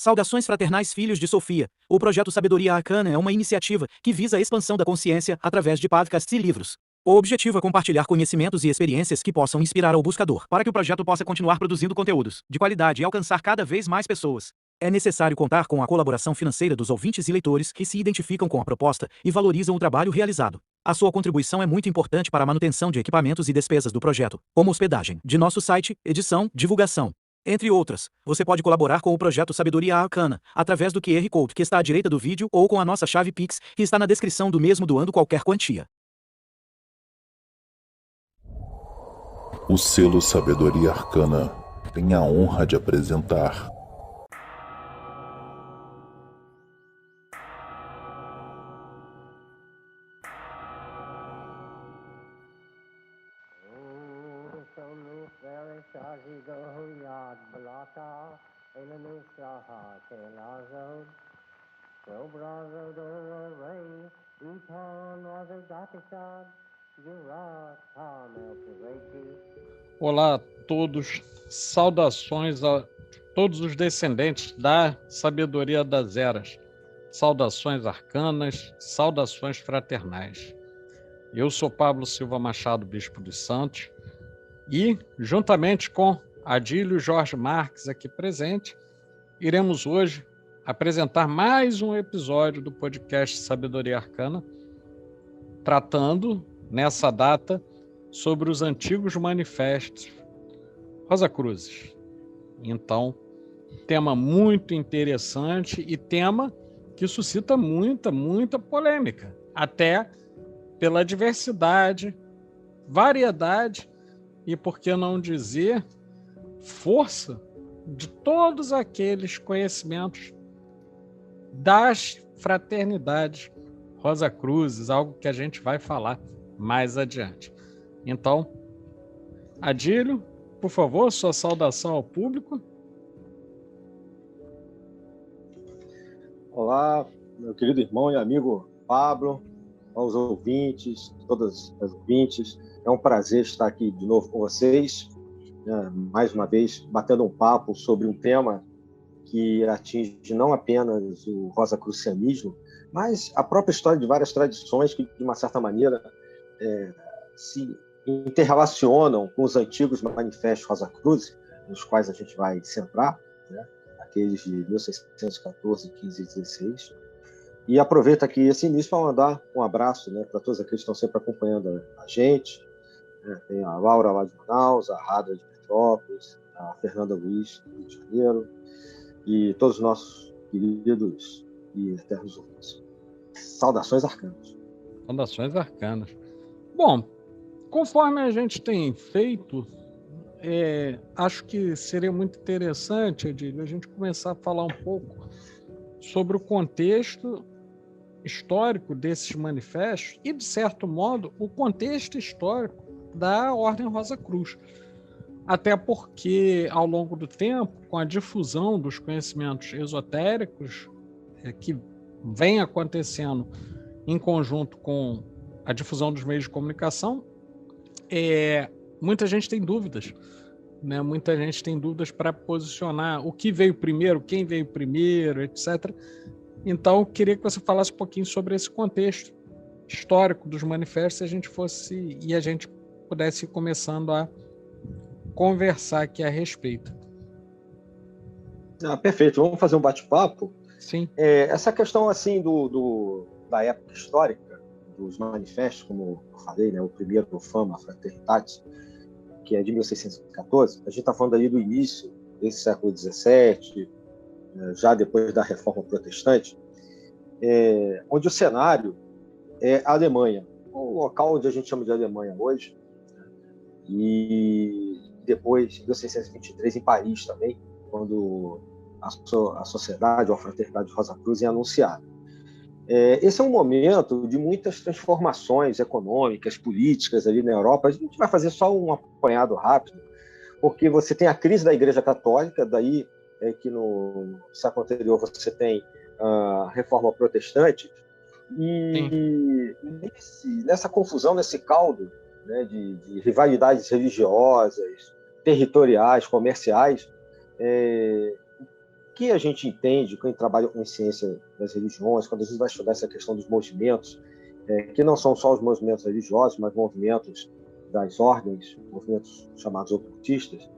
Saudações fraternais filhos de Sofia. O projeto Sabedoria Arcana é uma iniciativa que visa a expansão da consciência através de podcasts e livros. O objetivo é compartilhar conhecimentos e experiências que possam inspirar ao buscador, para que o projeto possa continuar produzindo conteúdos de qualidade e alcançar cada vez mais pessoas. É necessário contar com a colaboração financeira dos ouvintes e leitores que se identificam com a proposta e valorizam o trabalho realizado. A sua contribuição é muito importante para a manutenção de equipamentos e despesas do projeto, como hospedagem de nosso site, edição, divulgação, entre outras. Você pode colaborar com o projeto Sabedoria Arcana, através do QR Code que está à direita do vídeo ou com a nossa chave Pix, que está na descrição do mesmo, doando qualquer quantia. O selo Sabedoria Arcana tem a honra de apresentar Olá a todos, saudações a todos os descendentes da sabedoria das eras, saudações arcanas, saudações fraternais. Eu sou Pablo Silva Machado, Bispo dos Santos, e, juntamente com Adílio Jorge Marques aqui presente, iremos hoje apresentar mais um episódio do podcast Sabedoria Arcana, tratando, nessa data, sobre os antigos manifestos Rosa Cruzes. Então, tema muito interessante e tema que suscita muita polêmica, até pela diversidade, variedade e, por que não dizer, força de todos aqueles conhecimentos das fraternidades Rosa Cruzes, algo que a gente vai falar mais adiante. Então, Adílio, por favor, sua saudação ao público. Olá, meu querido irmão e amigo Pablo, aos ouvintes, todas as ouvintes. É um prazer estar aqui de novo com vocês, né? Mais uma vez batendo um papo sobre um tema que atinge não apenas o rosacrucianismo, mas a própria história de várias tradições que, de uma certa maneira, se interrelacionam com os antigos manifestos Rosa Cruz, nos quais a gente vai centrar, né? Aqueles de 1614, 15 e 16. E aproveito aqui esse início para mandar um abraço, né, para todos aqueles que estão sempre acompanhando a gente, né? Tem a Laura lá de Manaus, a Rada de Petrópolis, a Fernanda Luiz, do Rio de Janeiro, e todos os nossos queridos e eternos ouvintes. Saudações arcanas. Saudações arcanas. Bom, conforme a gente tem feito, acho que seria muito interessante, Adílio, a gente começar a falar um pouco sobre o contexto histórico desses manifestos e, de certo modo, o contexto histórico da Ordem Rosa Cruz. Até porque, ao longo do tempo, com a difusão dos conhecimentos esotéricos que vem acontecendo em conjunto com a difusão dos meios de comunicação, muita gente tem dúvidas, né? Muita gente tem dúvidas para posicionar o que veio primeiro, quem veio primeiro, etc. Então, eu queria que você falasse um pouquinho sobre esse contexto histórico dos manifestos e a gente pudesse ir começando a conversar aqui a respeito. Perfeito, vamos fazer um bate-papo. Sim. Essa questão assim da época histórica dos manifestos, como eu falei, né, o primeiro, o Fama Fraternitatis, que é de 1614, a gente está falando aí do início desse século XVII, já depois da Reforma Protestante, onde o cenário é a Alemanha, o local onde a gente chama de Alemanha hoje, né, e depois, em 1623, em Paris também, quando a sociedade, ou a Fraternidade Rosa Cruz, é anunciada. Esse é um momento de muitas transformações econômicas, políticas ali na Europa. A gente vai fazer só um apanhado rápido, porque você tem a crise da Igreja Católica, daí que no século anterior você tem a Reforma Protestante, e nessa confusão, nesse caldo, né, de rivalidades religiosas, territoriais, comerciais, que a gente entende, quando a gente trabalha com ciência das religiões, quando a gente vai estudar essa questão dos movimentos, que não são só os movimentos religiosos, mas movimentos das ordens, movimentos chamados ocultistas,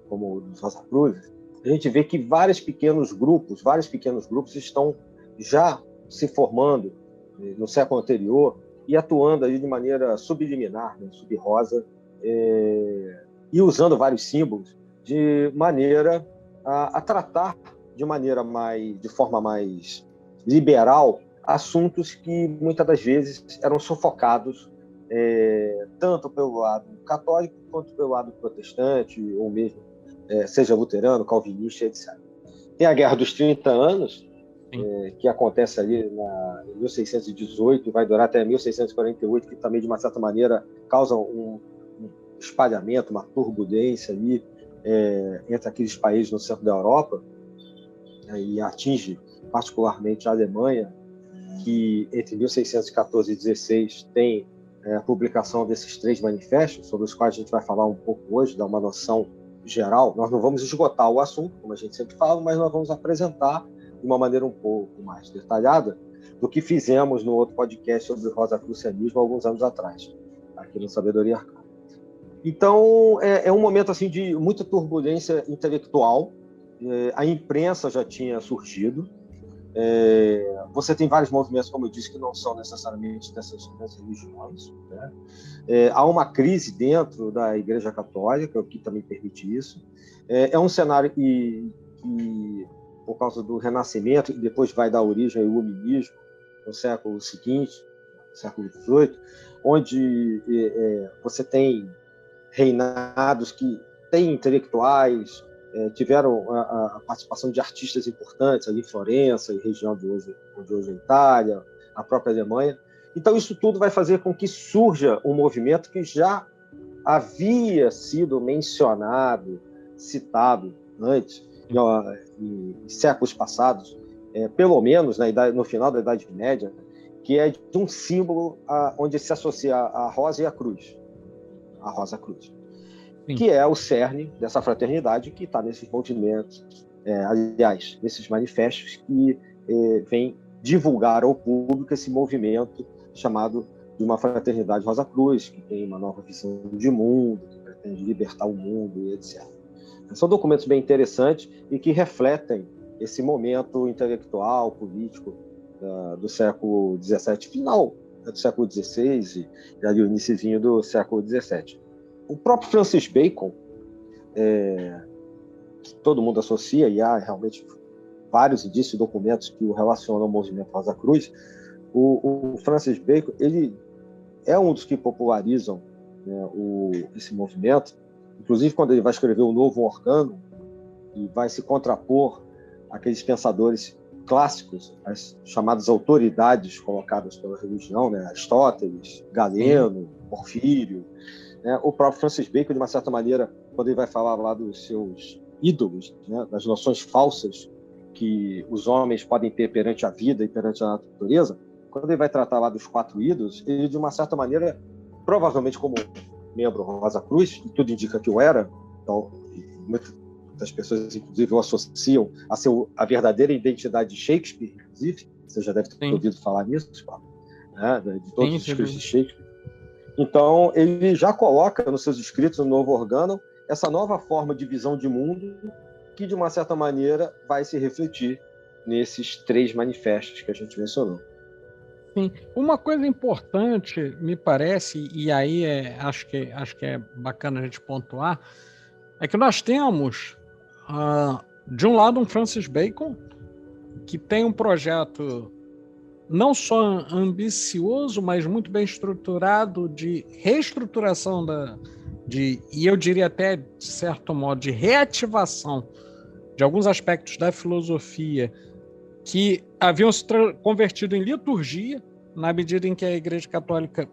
como os Rosacruzes, a gente vê que vários pequenos grupos estão já se formando no século anterior e atuando aí de maneira subliminar, né, sub-rosa, e usando vários símbolos de maneira a tratar de forma mais liberal assuntos que muitas das vezes eram sufocados tanto pelo lado católico quanto pelo lado protestante, ou mesmo seja luterano, calvinista, etc. Tem a Guerra dos 30 Anos, que acontece ali em 1618 e vai durar até 1648, que também, de uma certa maneira, causa um espalhamento, uma turbulência ali entre aqueles países no centro da Europa, e atinge particularmente a Alemanha, que entre 1614 e 16 tem a publicação desses 3 manifestos, sobre os quais a gente vai falar um pouco hoje, dar uma noção geral. Nós não vamos esgotar o assunto, como a gente sempre fala, mas nós vamos apresentar de uma maneira um pouco mais detalhada do que fizemos no outro podcast sobre o rosacrucianismo alguns anos atrás, aqui no Sabedoria Arcana. Então, é um momento assim de muita turbulência intelectual. A imprensa já tinha surgido. Você tem vários movimentos, como eu disse, que não são necessariamente dessas religiões, né? Há uma crise dentro da Igreja Católica, o que também permite isso. É um cenário que, por causa do Renascimento, e depois vai dar origem ao Iluminismo, no século seguinte, século XVIII, onde você tem reinados que têm intelectuais, tiveram a participação de artistas importantes ali em Florença, e região de hoje é a Itália, a própria Alemanha. Então, isso tudo vai fazer com que surja um movimento que já havia sido mencionado, citado antes, em séculos passados, pelo menos no final da Idade Média, que é de um símbolo onde se associa a rosa e a cruz. A Rosa Cruz. Sim. Que é o cerne dessa fraternidade que está nesses movimentos, aliás, nesses manifestos que vem divulgar ao público esse movimento chamado de uma fraternidade Rosa Cruz, que tem uma nova visão de mundo, que pretende libertar o mundo e etc. São documentos bem interessantes e que refletem esse momento intelectual, político do século XVII, final do século XVI e ali o iniciozinho do século XVII. O próprio Francis Bacon, que todo mundo associa, e há realmente vários indícios e documentos que o relacionam ao movimento Rosa Cruz, o Francis Bacon ele é um dos que popularizam, né, esse movimento, inclusive quando ele vai escrever o Novo Organo, e vai se contrapor àqueles pensadores clássicos, as chamadas autoridades colocadas pela religião, né? Aristóteles, Galeno, Porfírio, né? O próprio Francis Bacon, de uma certa maneira, quando ele vai falar lá dos seus ídolos, né? Das noções falsas que os homens podem ter perante a vida e perante a natureza, quando ele vai tratar lá dos 4 ídolos, ele, de uma certa maneira, provavelmente como membro Rosa Cruz, e tudo indica que o era, então, muitas pessoas, inclusive, o associam a verdadeira identidade de Shakespeare, inclusive. Você já deve ter ouvido falar nisso, né? De todos os escritos de Shakespeare. Então, ele já coloca nos seus escritos, no Novo Organo, essa nova forma de visão de mundo que, de uma certa maneira, vai se refletir nesses 3 manifestos que a gente mencionou. Sim. Uma coisa importante, me parece, e aí acho que é bacana a gente pontuar, é que nós temos, de um lado, um Francis Bacon, que tem um projeto não só ambicioso, mas muito bem estruturado de reestruturação e eu diria até, de certo modo, de reativação de alguns aspectos da filosofia que haviam se convertido em liturgia, na medida em que a Igreja Católica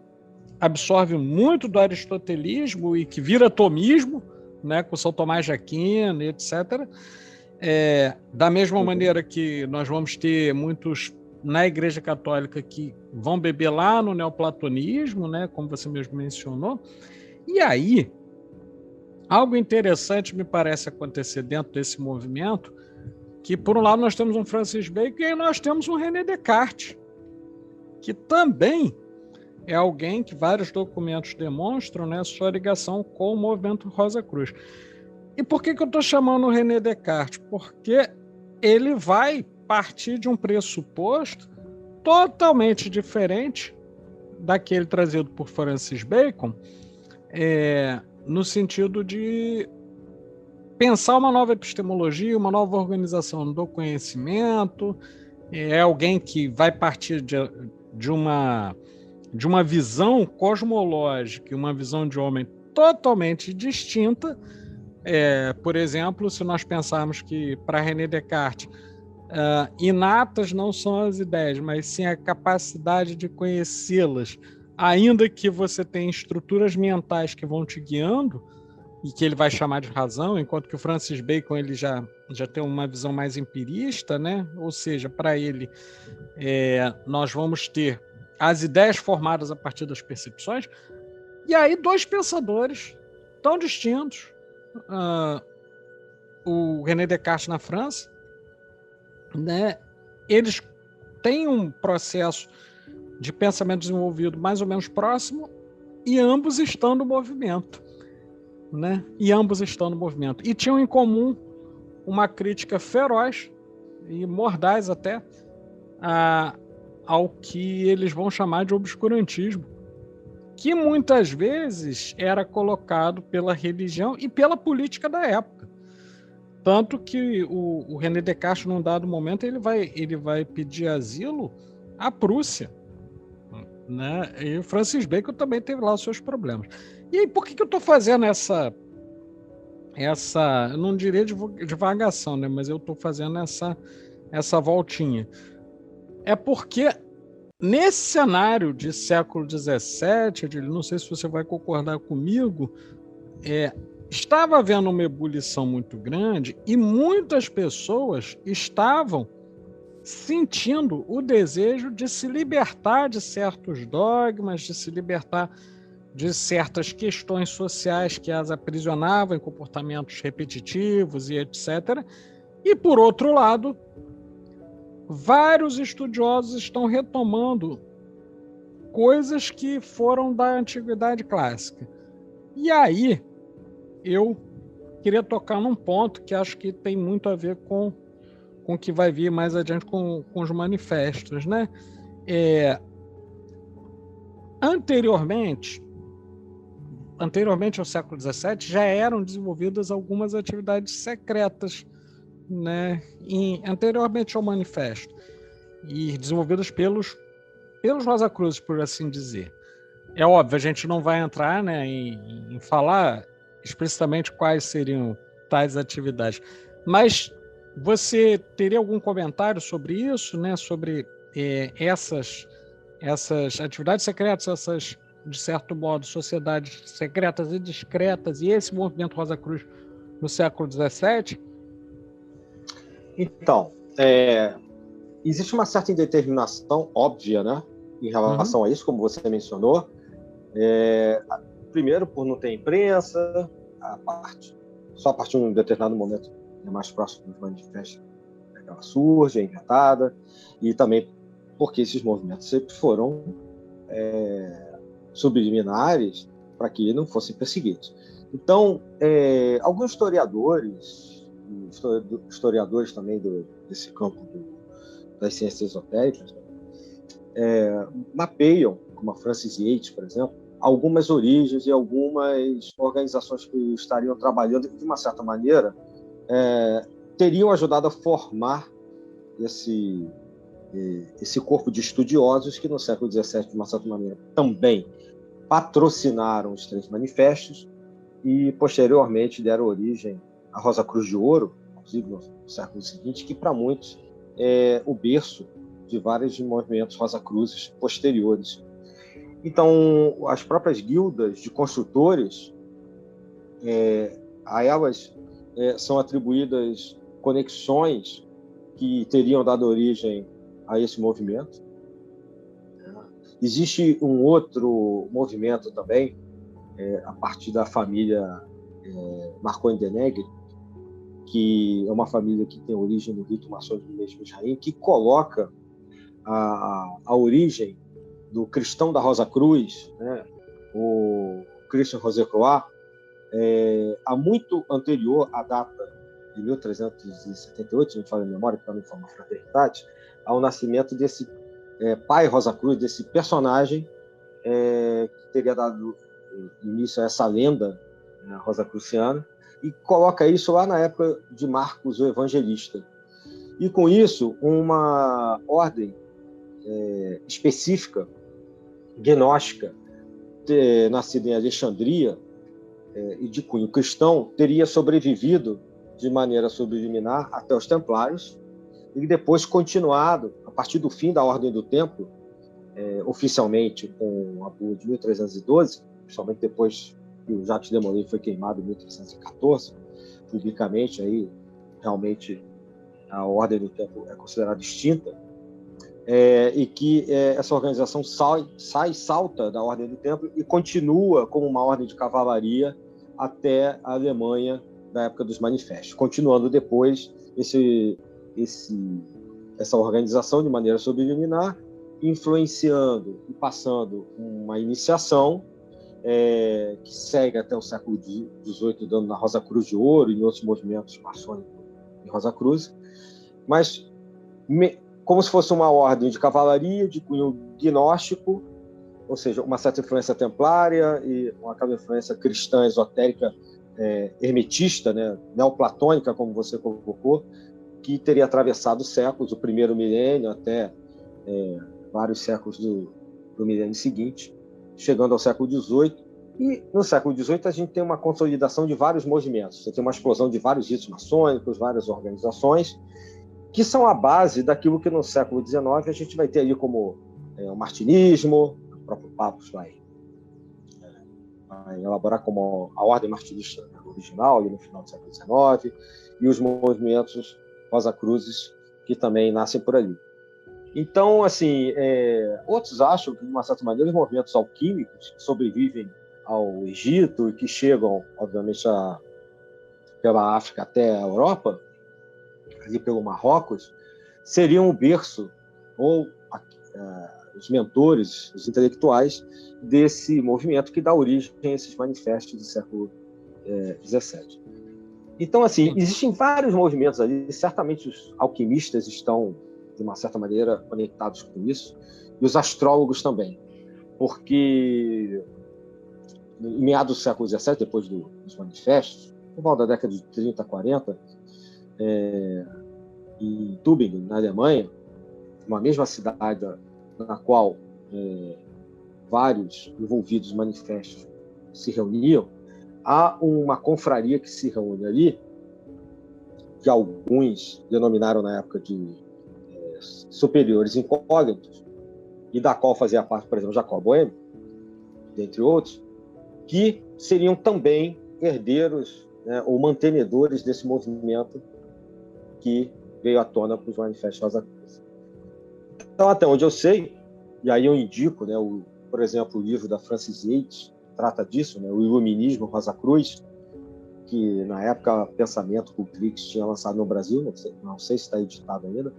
absorve muito do aristotelismo e que vira tomismo, né, com São Tomás de Aquino, etc. Da mesma maneira que nós vamos ter muitos na Igreja Católica que vão beber lá no neoplatonismo, né, como você mesmo mencionou. E aí, algo interessante me parece acontecer dentro desse movimento, que, por um lado, nós temos um Francis Bacon e nós temos um René Descartes, que também é alguém que vários documentos demonstram, né, sua ligação com o movimento Rosa Cruz. E por que eu estou chamando o René Descartes? Porque ele vai partir de um pressuposto totalmente diferente daquele trazido por Francis Bacon, no sentido de pensar uma nova epistemologia, uma nova organização do conhecimento. É alguém que vai partir de uma visão cosmológica e uma visão de homem totalmente distinta. Por exemplo, se nós pensarmos que, para René Descartes, inatas não são as ideias, mas sim a capacidade de conhecê-las, ainda que você tenha estruturas mentais que vão te guiando, e que ele vai chamar de razão, enquanto que o Francis Bacon ele já tem uma visão mais empirista, né? Ou seja, para ele, nós vamos ter as ideias formadas a partir das percepções. E aí, dois pensadores tão distintos, o René Descartes na França, né? Eles têm um processo de pensamento desenvolvido mais ou menos próximo, e ambos estão no movimento. Né? E tinham em comum uma crítica feroz e mordaz até ao que eles vão chamar de obscurantismo, que muitas vezes era colocado pela religião e pela política da época. Tanto que o René Descartes, num dado momento, ele vai pedir asilo à Prússia. Né? E o Francis Bacon também teve lá os seus problemas. E aí, por que eu estou fazendo essa, eu não diria divagação, né? Mas eu estou fazendo essa voltinha? É porque nesse cenário de século XVII, não sei se você vai concordar comigo, estava havendo uma ebulição muito grande e muitas pessoas estavam sentindo o desejo de se libertar de certos dogmas, de se libertar de certas questões sociais que as aprisionavam em comportamentos repetitivos e etc. E, por outro lado, vários estudiosos estão retomando coisas que foram da antiguidade clássica. E aí, eu queria tocar num ponto que acho que tem muito a ver com o que vai vir mais adiante com os manifestos, né? Anteriormente ao século XVII, já eram desenvolvidas algumas atividades secretas, né? Anteriormente ao manifesto, e desenvolvidas pelos Rosacruzes, por assim dizer. É óbvio, a gente não vai entrar, né, em falar explicitamente quais seriam tais atividades, mas você teria algum comentário sobre isso, né, sobre essas atividades secretas, essas, de certo modo, sociedades secretas e discretas, e esse movimento Rosa Cruz no século XVII? Então, existe uma certa indeterminação óbvia, né, em relação a isso, como você mencionou. Primeiro, por não ter imprensa, só a partir de um determinado momento mais próximo dos manifestos ela surge, é inventada, e também porque esses movimentos sempre foram subliminares para que não fossem perseguidos. Então, alguns historiadores também desse campo das ciências esotéricas, mapeiam, como a Francis Yates, por exemplo, algumas origens e algumas organizações que estariam trabalhando de uma certa maneira teriam ajudado a formar esse corpo de estudiosos que no século XVII, de uma certa maneira, também patrocinaram os três manifestos e, posteriormente, deram origem à Rosa Cruz de Ouro, inclusive no século seguinte, que para muitos é o berço de vários movimentos Rosa Cruzes posteriores. Então, as próprias guildas de construtores, a elas são atribuídas conexões que teriam dado origem a esse movimento. Existe um outro movimento também, a partir da família Marconi de Negri, que é uma família que tem origem no rito maçônico do mesmo Israel, que coloca a origem do cristão da Rosa Cruz, né, o Christian Rosecroix, há muito anterior à data de 1378, se não me falha a memória, que também foi uma fraternidade, ao nascimento desse pai Rosa Cruz, desse personagem que teria dado início a essa lenda, né, rosacruciana, e coloca isso lá na época de Marcos o Evangelista. E com isso, uma ordem específica, gnóstica, nascida em Alexandria e de cunho cristão, teria sobrevivido de maneira subliminar até os Templários e depois continuado, a partir do fim da Ordem do Templo, oficialmente com a bula de 1312, principalmente depois que o Jacques de Molay foi queimado em 1314, publicamente, aí realmente a Ordem do Templo é considerada extinta, e que essa organização salta da Ordem do Templo e continua como uma ordem de cavalaria até a Alemanha da época dos manifestos, continuando depois essa organização de maneira subliminar, influenciando e passando uma iniciação que segue até o século XVIII, dando na Rosa Cruz de Ouro e em outros movimentos maçônicos em Rosa Cruz, mas como se fosse uma ordem de cavalaria, de cunho gnóstico, ou seja, uma certa influência templária e uma influência cristã esotérica hermetista, né, neoplatônica, como você colocou, que teria atravessado séculos, o primeiro milênio até vários séculos do milênio seguinte, chegando ao século XVIII. E no século XVIII a gente tem uma consolidação de vários movimentos. Você tem uma explosão de vários ritos maçônicos, várias organizações, que são a base daquilo que no século XIX a gente vai ter ali como o martinismo, o próprio Papus vai elaborar como a ordem martinista original, ali no final do século XIX, e os movimentos Rosa Cruzes, que também nascem por ali. Então, assim, outros acham que, de uma certa maneira, os movimentos alquímicos que sobrevivem ao Egito e que chegam, obviamente, pela África até a Europa, ali pelo Marrocos, seriam o berço ou os mentores, os intelectuais desse movimento que dá origem a esses manifestos do século XVII. Então, assim, existem vários movimentos ali, certamente os alquimistas estão, de uma certa maneira, conectados com isso, e os astrólogos também, porque em meados do século XVII, depois dos manifestos, por volta da década de 30, 40, em Tübingen, na Alemanha, uma mesma cidade na qual vários envolvidos manifestos se reuniam, há uma confraria que se reúne ali, que alguns denominaram na época de superiores incógnitos, e da qual fazia parte, por exemplo, Jacob Boehme, dentre outros, que seriam também herdeiros, né, ou mantenedores desse movimento que veio à tona para os manifestos Rosa Cruz. Então, até onde eu sei, e aí eu indico, né, por exemplo, o livro da Frances Yates, trata disso, né, o Iluminismo Rosa Cruz, que na época Pensamento Cultrix tinha lançado no Brasil, não sei se está editado ainda.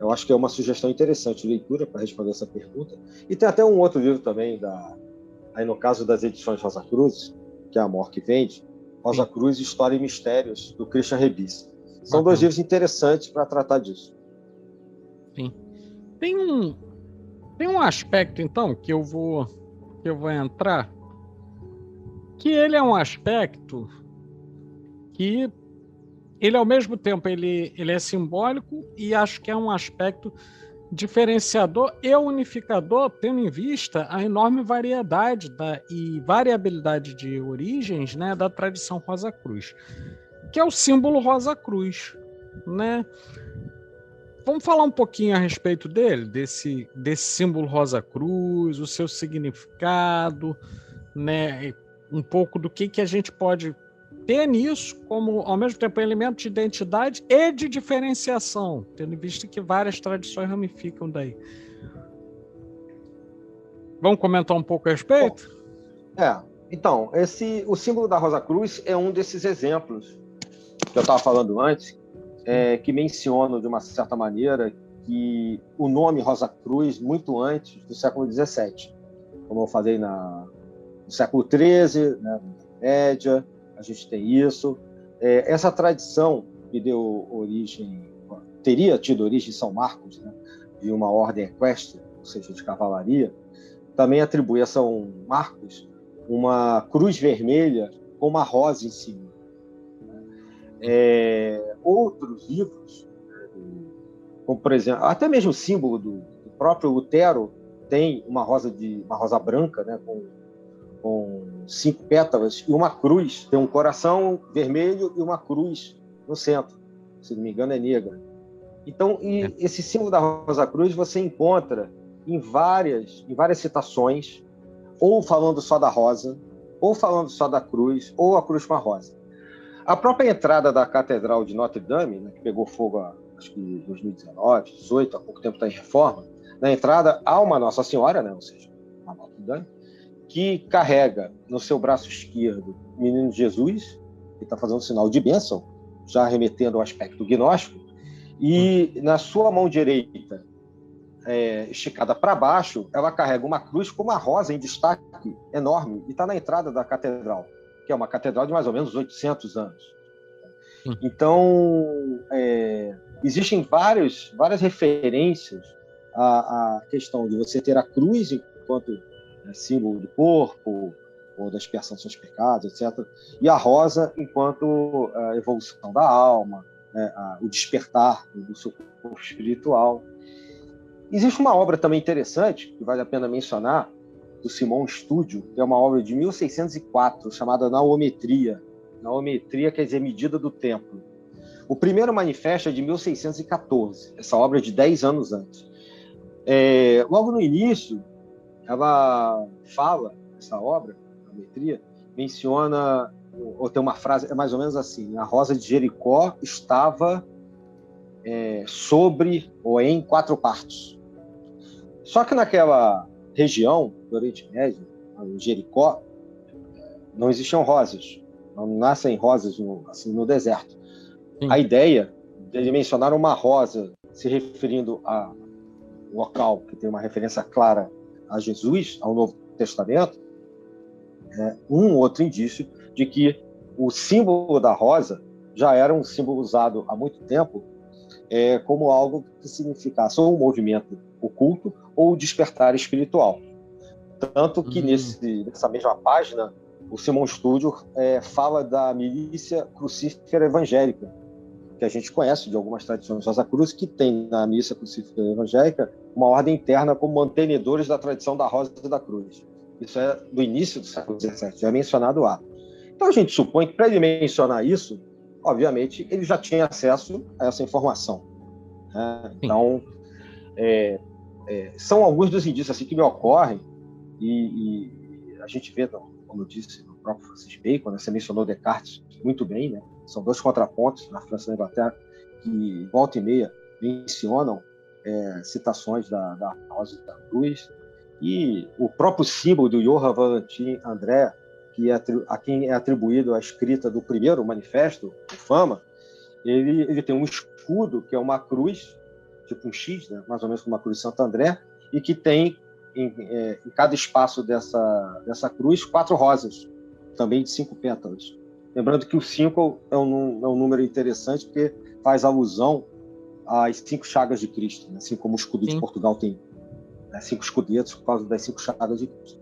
Eu acho que é uma sugestão interessante de leitura para responder essa pergunta. E tem até um outro livro também, aí no caso das edições Rosa Cruz, que é a Amor que Vende, Rosa Cruz, História e Mistérios, do Christian Rebis. São dois livros interessantes para tratar disso. Sim. Tem um aspecto, então, que eu vou entrar, que ele é um aspecto que ele, ao mesmo tempo, ele é simbólico e acho que é um aspecto diferenciador e unificador, tendo em vista a enorme variedade e variabilidade de origens, né, da tradição Rosa Cruz, que é o símbolo Rosa Cruz, né? Vamos falar um pouquinho a respeito desse símbolo Rosa Cruz, o seu significado, né? Um pouco do que a gente pode ter nisso, como ao mesmo tempo elemento de identidade e de diferenciação, tendo em vista que várias tradições ramificam daí. Vamos comentar um pouco a respeito? Então, o símbolo da Rosa Cruz é um desses exemplos que eu estava falando antes, que mencionam, de uma certa maneira, que o nome Rosa Cruz muito antes do século XVII. Como eu falei no século XIII, né, na Média, a gente tem isso. Essa tradição que teria tido origem em São Marcos, né, de uma ordem equestre, ou seja, de cavalaria, também atribui a São Marcos uma cruz vermelha com uma rosa em cima. Outros livros, como por exemplo, até mesmo o símbolo do próprio Lutero tem uma rosa branca, né, com 5 pétalas e uma cruz, tem um coração vermelho e uma cruz no centro, se não me engano é negra. Então, esse símbolo da Rosa Cruz você encontra em várias citações, ou falando só da rosa, ou falando só da cruz, ou a cruz com a rosa. A própria entrada da Catedral de Notre Dame, né, que pegou fogo, acho que em 2019, 2018, há pouco tempo está em reforma, na entrada há uma Nossa Senhora, né, ou seja, uma Notre Dame, que carrega no seu braço esquerdo o menino Jesus, que está fazendo sinal de bênção, já remetendo ao aspecto gnóstico, e na sua mão direita, esticada para baixo, ela carrega uma cruz com uma rosa em destaque enorme, e está na entrada da catedral, que é uma catedral de mais ou menos 800 anos. Então, existem várias referências à questão de você ter a cruz enquanto símbolo do corpo, ou da expiação dos seus pecados, etc., e a rosa enquanto a evolução da alma, o despertar do seu corpo espiritual. Existe uma obra também interessante, que vale a pena mencionar, do Simon Stúdio, que é uma obra de 1604, chamada Naometria. Naometria quer dizer medida do templo. O primeiro manifesto é de 1614, essa obra é de 10 anos antes. Logo no início, ela fala, essa obra, Naometria, menciona, ou tem uma frase, é mais ou menos assim: a rosa de Jericó estava sobre ou em 4 partos. Só que naquela região do Oriente Médio, em Jericó, não existiam rosas, não nascem rosas no deserto. Sim. A ideia de mencionar uma rosa se referindo a um local que tem uma referência clara a Jesus, ao Novo Testamento, outro indício de que o símbolo da rosa já era um símbolo usado há muito tempo como algo que significasse ou um movimento oculto ou despertar espiritual. Tanto que nessa mesma página, o Simon Stúdio fala da milícia crucífera evangélica, que a gente conhece de algumas tradições Rosa Cruz, que tem na milícia crucífera evangélica uma ordem interna como mantenedores da tradição da rosa e da cruz. Isso é do início do século XVII, já é mencionado lá. Então a gente supõe que, para ele mencionar isso, obviamente, ele já tinha acesso a essa informação. Então, são alguns dos indícios assim, que me ocorrem, e a gente vê, como eu disse, no próprio Francis Bacon, né? Você mencionou Descartes muito bem, né? São 2 contrapontos na França e na Inglaterra que, volta e meia, mencionam citações da Rosa e da Cruz, e o próprio símbolo do Johann Valentin André, a quem é atribuído a escrita do primeiro manifesto, o Fama, ele tem um escudo que é uma cruz, tipo um X, né? Mais ou menos como uma cruz de Santo André, e que tem em cada espaço dessa cruz 4 rosas, também de 5 pétalas. Lembrando que o 5 é um número interessante, porque faz alusão às 5 chagas de Cristo, né? Assim como o escudo de Portugal tem 5 escudetos por causa das 5 chagas de Cristo.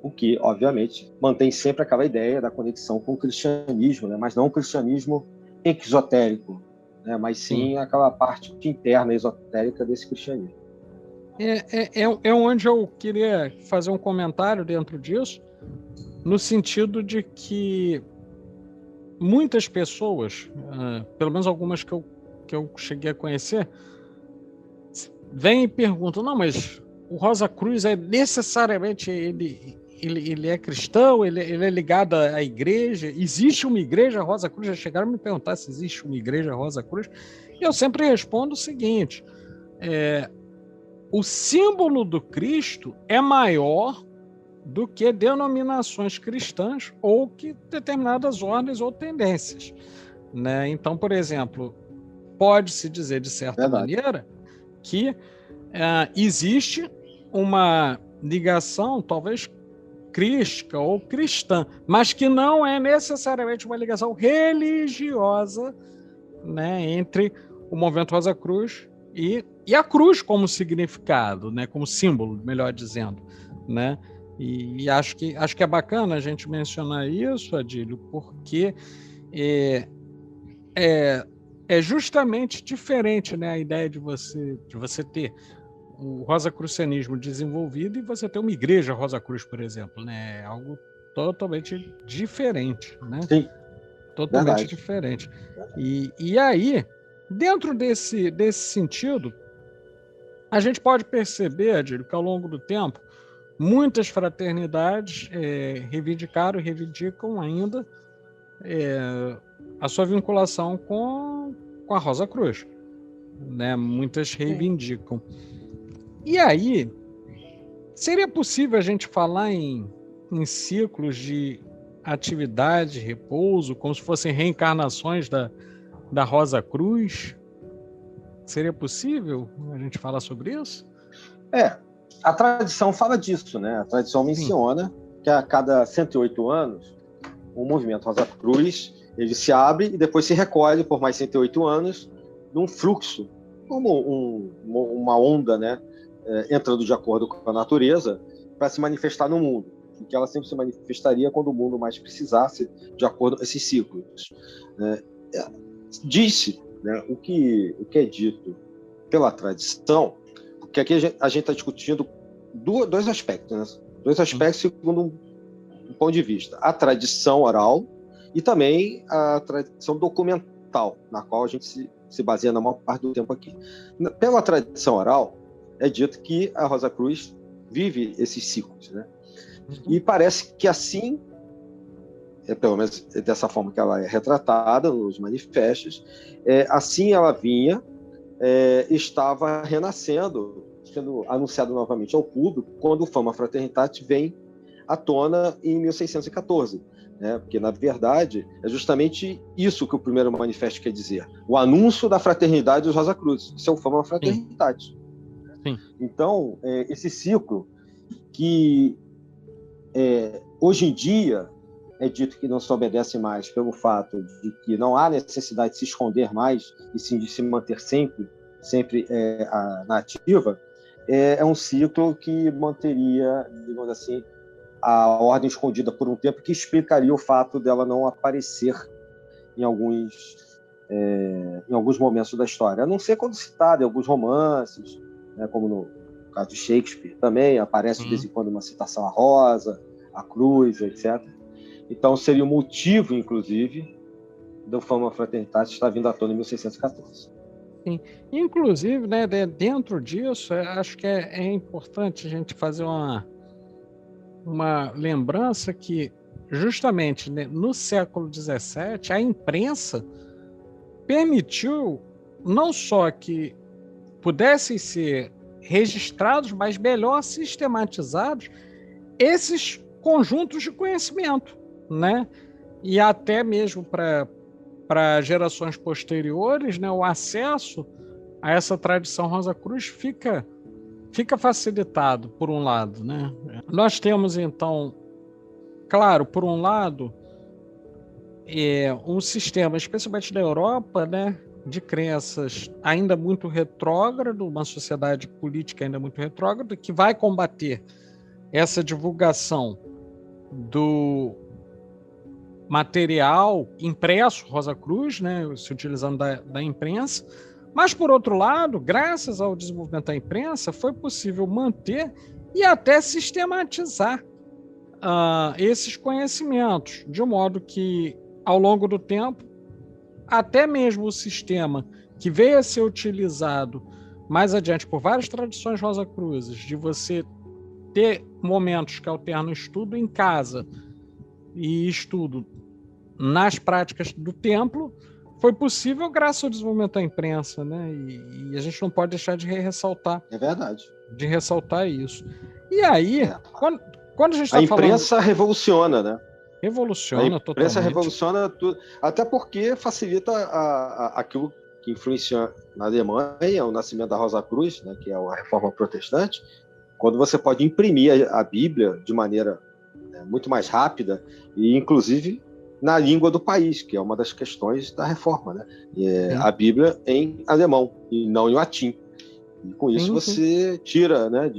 O que, obviamente, mantém sempre aquela ideia da conexão com o cristianismo, né? Mas não o cristianismo exotérico, né? Mas sim aquela parte interna esotérica desse cristianismo. É onde eu queria fazer um comentário dentro disso, no sentido de que muitas pessoas, pelo menos algumas que eu cheguei a conhecer, vêm e perguntam: não, mas o Rosa Cruz necessariamente ele é cristão, ele é ligado à igreja? Existe uma igreja Rosa Cruz? Já chegaram a me perguntar se existe uma igreja Rosa Cruz. E eu sempre respondo o seguinte: o símbolo do Cristo é maior do que denominações cristãs ou que determinadas ordens ou tendências. né? Então, por exemplo, pode-se dizer, de certa maneira, que existe uma ligação, talvez crística ou cristã, mas que não é necessariamente uma ligação religiosa, né, entre o movimento Rosa Cruz e a cruz como significado, né, como símbolo, melhor dizendo, né? E acho que é bacana a gente mencionar isso, Adílio, porque é justamente diferente, né, a ideia de você ter o rosacrucianismo desenvolvido e você ter uma igreja Rosa Cruz, por exemplo, né? É algo totalmente diferente, né? Sim, totalmente verdade. diferente. E aí, dentro desse sentido, a gente pode perceber, Adílio, que ao longo do tempo, muitas fraternidades reivindicaram e reivindicam ainda a sua vinculação com a Rosa Cruz, né? Muitas reivindicam. E aí, seria possível a gente falar em ciclos de atividade, repouso, como se fossem reencarnações da Rosa Cruz? Seria possível a gente falar sobre isso? A tradição fala disso, né? A tradição menciona que a cada 108 anos, o movimento Rosa Cruz, ele se abre e depois se recolhe por mais 108 anos num fluxo, como uma onda, né? Entrando de acordo com a natureza, para se manifestar no mundo, e que ela sempre se manifestaria quando o mundo mais precisasse, de acordo com esses ciclos. Diz-se, né, o que é dito pela tradição, porque aqui a gente está discutindo dois aspectos, né? Dois aspectos segundo um ponto de vista: a tradição oral e também a tradição documental, na qual a gente se baseia na maior parte do tempo aqui. Pela tradição oral, é dito que a Rosa Cruz vive esses ciclos, né? E parece que assim, pelo menos dessa forma que ela é retratada nos manifestos, assim ela vinha, estava renascendo, sendo anunciado novamente ao público, quando o Fama Fraternitatis vem à tona em 1614. Né? Porque, na verdade, é justamente isso que o primeiro manifesto quer dizer: o anúncio da fraternidade dos Rosa Cruz. Isso é o Fama Fraternitatis. Então, esse ciclo que hoje em dia é dito que não se obedece mais pelo fato de que não há necessidade de se esconder mais e sim de se manter sempre na ativa, é um ciclo que manteria, digamos assim, a ordem escondida por um tempo, que explicaria o fato dela não aparecer em alguns momentos da história, a não ser quando citada em alguns romances, né, como no caso de Shakespeare também, aparece de vez em quando uma citação à Rosa, à Cruz, etc. Então seria o motivo, inclusive, do Fama Fraternitatis estar vindo à tona em 1614. Sim. Inclusive, né, dentro disso, acho que é importante a gente fazer uma lembrança que, justamente, né, no século XVII, a imprensa permitiu não só que pudessem ser registrados, mas melhor sistematizados esses conjuntos de conhecimento, né? E até mesmo para gerações posteriores, né, o acesso a essa tradição Rosa Cruz fica facilitado, por um lado, né? Nós temos, então, claro, por um lado, um sistema, especialmente na Europa, né, de crenças ainda muito retrógrado, uma sociedade política ainda muito retrógrada, que vai combater essa divulgação do material impresso Rosa Cruz, né, se utilizando da imprensa. Mas, por outro lado, graças ao desenvolvimento da imprensa, foi possível manter e até sistematizar esses conhecimentos, de modo que, ao longo do tempo, até mesmo o sistema que veio a ser utilizado mais adiante por várias tradições Rosa Cruzes, de você ter momentos que alternam estudo em casa e estudo nas práticas do templo, foi possível graças ao desenvolvimento da imprensa, né? E a gente não pode deixar de ressaltar. É verdade. De ressaltar isso. E aí, quando a gente está falando... A imprensa falando... revoluciona, né? Revoluciona A imprensa totalmente. revoluciona tudo, até porque facilita aquilo que influencia na Alemanha, o nascimento da Rosa Cruz, né, que é a Reforma Protestante, quando você pode imprimir a Bíblia de maneira muito mais rápida e, inclusive, na língua do país, que é uma das questões da Reforma, né? A Bíblia em alemão e não em latim. E com isso você tira, né,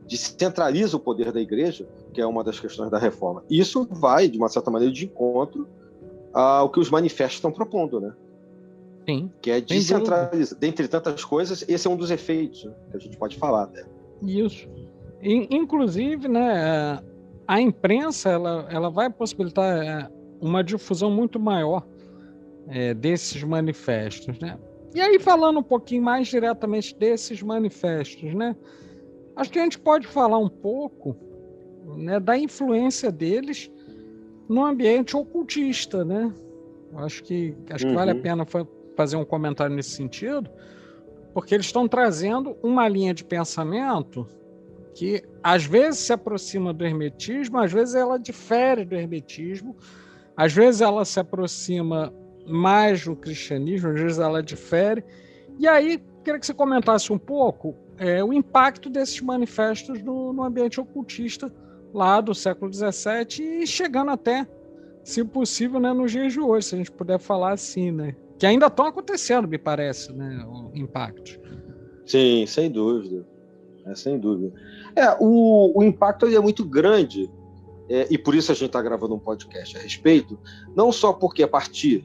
descentraliza o poder da Igreja, que é uma das questões da Reforma. Isso vai, de uma certa maneira, de encontro ao que os manifestos estão propondo, né? Sim. Que é descentralizar. Dentre tantas coisas, esse é um dos efeitos, né, que a gente pode falar até. Isso. Inclusive, né, a imprensa ela vai possibilitar uma difusão muito maior desses manifestos, né? E aí, falando um pouquinho mais diretamente desses manifestos, né? Acho que a gente pode falar um pouco, né, da influência deles no ambiente ocultista, né? Acho que vale a pena fazer um comentário nesse sentido, porque eles estão trazendo uma linha de pensamento que às vezes se aproxima do hermetismo, às vezes ela difere do hermetismo, às vezes ela se aproxima mais do cristianismo, às vezes ela difere. E aí, queria que você comentasse um pouco o impacto desses manifestos no ambiente ocultista lá do século XVII e chegando até, se possível, né, nos dias de hoje, se a gente puder falar assim, né? Que ainda estão acontecendo, me parece, né, o impacto. Sim, sem dúvida. Sem dúvida. O impacto é muito grande, e por isso a gente está gravando um podcast a respeito, não só porque a partir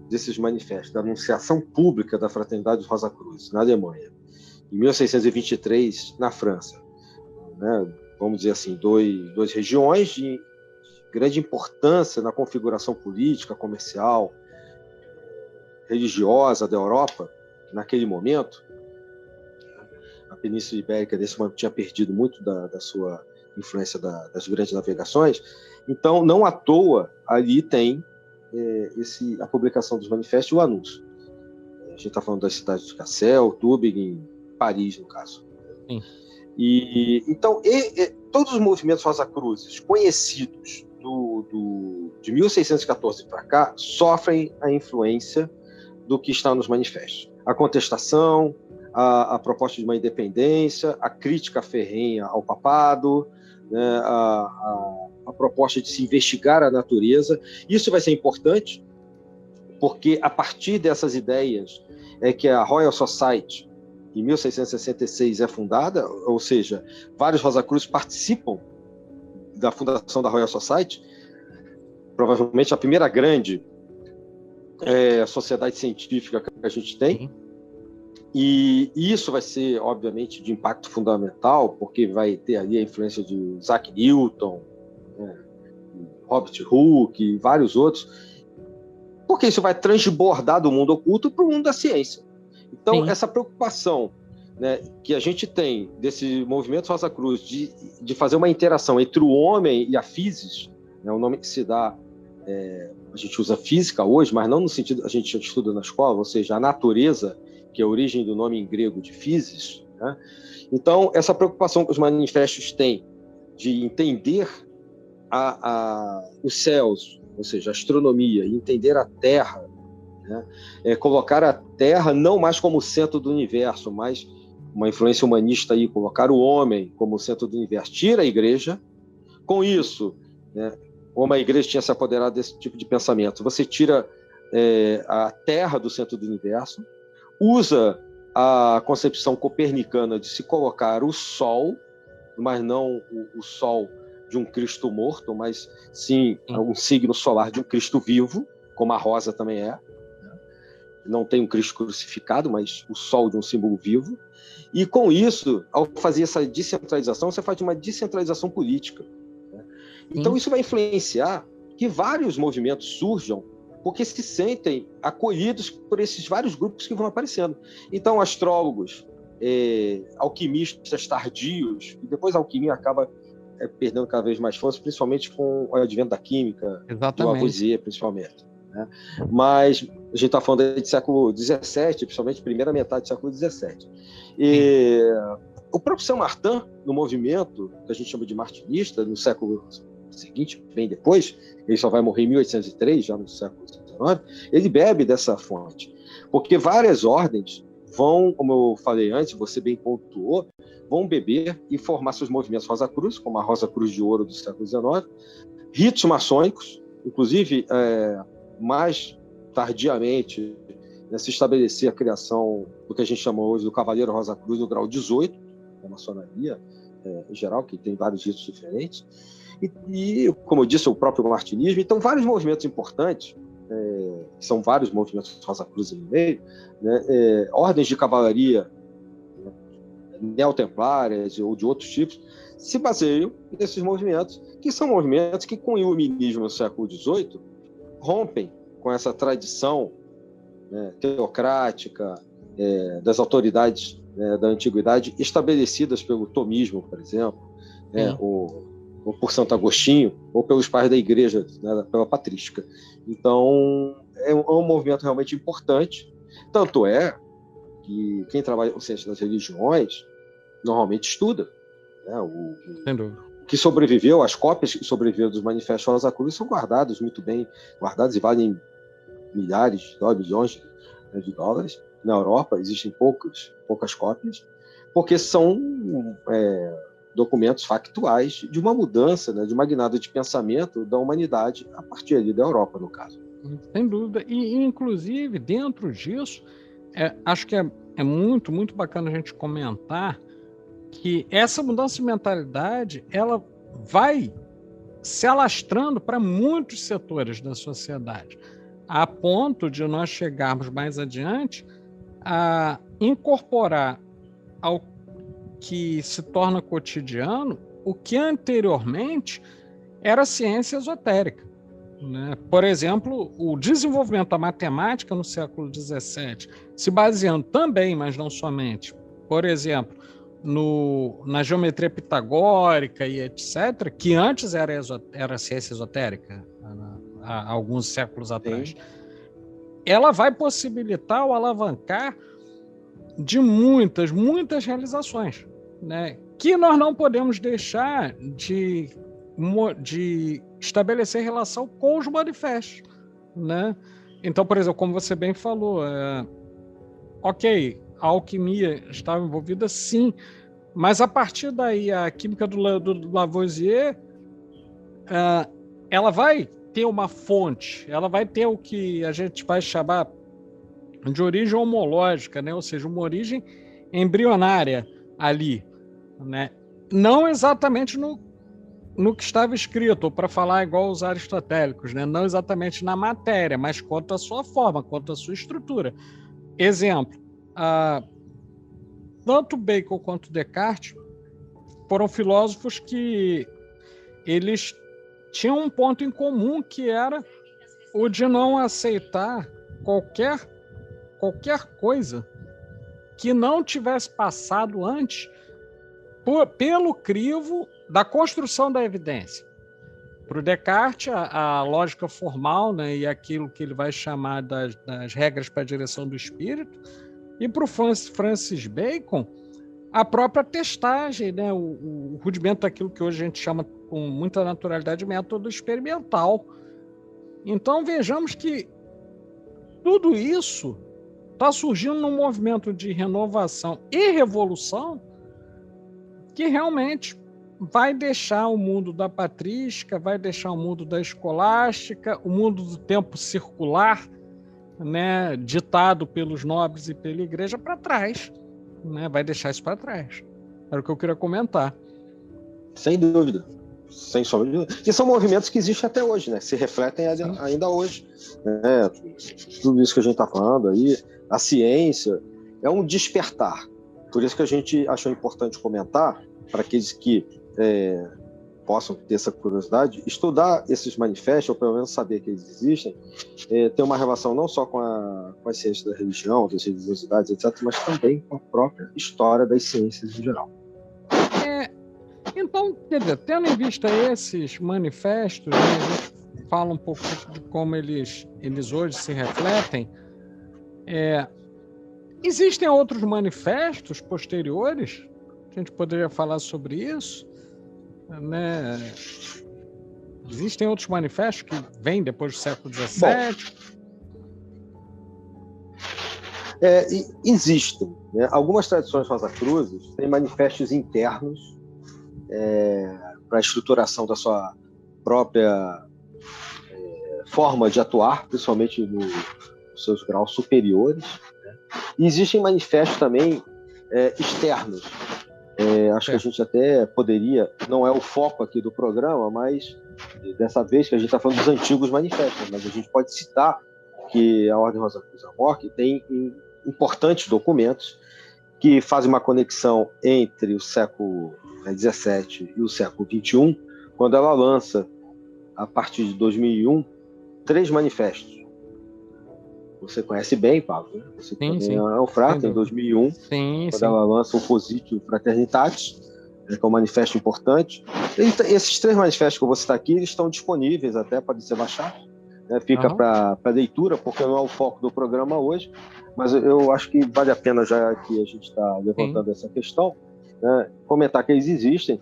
desses manifestos, da anunciação pública da Fraternidade Rosa Cruz na Alemanha, em 1623 na França, né, vamos dizer assim, duas regiões de grande importância na configuração política, comercial, religiosa da Europa naquele momento. A Península Ibérica desse momento tinha perdido muito da sua influência das grandes navegações. Então, não à toa, ali tem a publicação dos manifestos e o anúncio. A gente está falando das cidades de Cassel, Tübingen, Paris, no caso. Sim. Então, todos os movimentos Rosa Cruzes conhecidos de 1614 para cá sofrem a influência do que está nos manifestos. A contestação, a proposta de uma independência, a crítica ferrenha ao papado, né, a proposta de se investigar a natureza. Isso vai ser importante, porque a partir dessas ideias é que a Royal Society, em 1666, é fundada, ou seja, vários Rosa Cruz participam da fundação da Royal Society, provavelmente a primeira grande sociedade científica que a gente tem. Sim. E isso vai ser, obviamente, de impacto fundamental, porque vai ter ali a influência de Isaac Newton, Robert Hooke e vários outros, porque isso vai transbordar do mundo oculto para o mundo da ciência. Então, essa preocupação, né, que a gente tem desse movimento Rosa Cruz de fazer uma interação entre o homem e a physis, né, o nome que se dá, a gente usa física hoje, mas não no sentido a gente estuda na escola, ou seja, a natureza, que é a origem do nome em grego de physis, né? Então, essa preocupação que os manifestos têm de entender os céus, ou seja, a astronomia, e entender a Terra, né? Colocar a Terra não mais como o centro do universo, mas uma influência humanista aí, colocar o homem como o centro do universo. Tira a Igreja. Com isso, né, como a Igreja tinha se apoderado desse tipo de pensamento, você tira a Terra do centro do universo, usa a concepção copernicana de se colocar o Sol, mas não o Sol de um Cristo morto, mas sim um signo solar de um Cristo vivo, como a rosa também é. Não tem um Cristo crucificado, mas o Sol de um símbolo vivo. E com isso, ao fazer essa descentralização, você faz uma descentralização política. Então isso vai influenciar que vários movimentos surjam porque se sentem acolhidos por esses vários grupos que vão aparecendo. Então, astrólogos, alquimistas tardios, e depois a alquimia acaba perdendo cada vez mais força, principalmente com o advento da química, do Lavoisier, principalmente. Né? Mas a gente está falando de século XVII, principalmente primeira metade do século XVII. O próprio Saint-Martin, no movimento que a gente chama de martinista, no século seguinte, bem depois, ele só vai morrer em 1803, já no século XIX, ele bebe dessa fonte. Porque várias ordens vão, como eu falei antes, você bem pontuou, vão beber e formar seus movimentos Rosa Cruz, como a Rosa Cruz de Ouro do século XIX, ritos maçônicos, inclusive, mais tardiamente, se estabelecer a criação do que a gente chama hoje do Cavaleiro Rosa Cruz no grau 18, da maçonaria em geral, que tem vários ritos diferentes, e, como eu disse, o próprio martinismo. Então, vários movimentos importantes, são vários movimentos Rosa Cruz no meio, né, ordens de cavalaria, neotemplárias ou de outros tipos, se baseiam nesses movimentos, que são movimentos que, com o iluminismo no século XVIII, rompem com essa tradição, né, teocrática, das autoridades, né, da antiguidade, estabelecidas pelo tomismo, por exemplo, ou por Santo Agostinho, ou pelos pais da igreja, né, pela patrística. Então, é um movimento realmente importante. Tanto é que quem trabalha com ciência das religiões normalmente estuda, né, o que sobreviveu, as cópias que sobreviveram dos manifestos Rosa Cruz são guardados, muito bem guardados, e valem milhares, bilhões de dólares. Na Europa existem poucas cópias, porque são documentos factuais de uma mudança, né, de uma guinada de pensamento da humanidade a partir ali da Europa, no caso. Sem dúvida. E inclusive, dentro disso, acho que é muito, muito bacana a gente comentar que essa mudança de mentalidade, ela vai se alastrando para muitos setores da sociedade, a ponto de nós chegarmos mais adiante a incorporar ao que se torna cotidiano o que anteriormente era ciência esotérica, né? Por exemplo, o desenvolvimento da matemática no século XVII, se baseando também, mas não somente, por exemplo, na geometria pitagórica e etc., que antes era ciência esotérica, há alguns séculos atrás. Ela vai possibilitar o alavancar de muitas, muitas realizações, né, que nós não podemos deixar de estabelecer relação com os manifestos, né? Então, por exemplo, como você bem falou, ok, a alquimia estava envolvida, sim, mas a partir daí a química do Lavoisier, ela vai ter uma fonte, ela vai ter o que a gente vai chamar de origem homológica, né? Ou seja, uma origem embrionária ali, né? Não exatamente no que estava escrito, ou para falar igual os aristotélicos, né? Não exatamente na matéria, mas quanto à sua forma, quanto à sua estrutura. Exemplo, tanto Bacon quanto Descartes foram filósofos que eles tinham um ponto em comum, que era o de não aceitar qualquer coisa que não tivesse passado antes pelo crivo da construção da evidência. Para o Descartes, a lógica formal, né, e aquilo que ele vai chamar das regras para a direção do espírito, e para o Francis Bacon, a própria testagem, né, o rudimento daquilo que hoje a gente chama com muita naturalidade de método experimental. Então, vejamos que tudo isso está surgindo num movimento de renovação e revolução que realmente vai deixar o mundo da patrística, vai deixar o mundo da escolástica, o mundo do tempo circular, né, ditado pelos nobres e pela igreja, para trás, né? Vai deixar isso para trás. Era o que eu queria comentar. Sem dúvida. Sem sombra de dúvida. E são movimentos que existem até hoje, né? Se refletem ainda hoje, né? Tudo isso que a gente está falando aí, a ciência é um despertar. Por isso que a gente achou importante comentar, para aqueles que possam ter essa curiosidade, estudar esses manifestos, ou pelo menos saber que eles existem, tem uma relação não só com as ciências da religião, das religiosidades, etc., mas também com a própria história das ciências em geral. Então, quer dizer, tendo em vista esses manifestos, né, a gente fala um pouco de como eles hoje se refletem. Existem outros manifestos posteriores? A gente poderia falar sobre isso, né? Existem outros manifestos que vêm depois do século XVII? Existem, né? Algumas tradições rosacruzes têm manifestos internos para a estruturação da sua própria forma de atuar, principalmente nos seus graus superiores, né? E existem manifestos também externos. Acho que a gente até poderia, não é o foco aqui do programa, mas dessa vez que a gente está falando dos antigos manifestos, mas a gente pode citar que a Ordem Rosacruz Amorque tem importantes documentos que fazem uma conexão entre o século XVII e o século XXI, quando ela lança, a partir de 2001, 3 manifestos. Você conhece bem, Pablo, né? Você também é Eufrata, em 2001, quando ela lança o Positio Fraternitatis, que é um manifesto importante. Esses 3 manifestos que eu vou citar aqui, eles estão disponíveis até para ser baixados. Fica para leitura, porque não é o foco do programa hoje, mas eu acho que vale a pena, já que a gente está levantando essa questão, né, comentar que eles existem.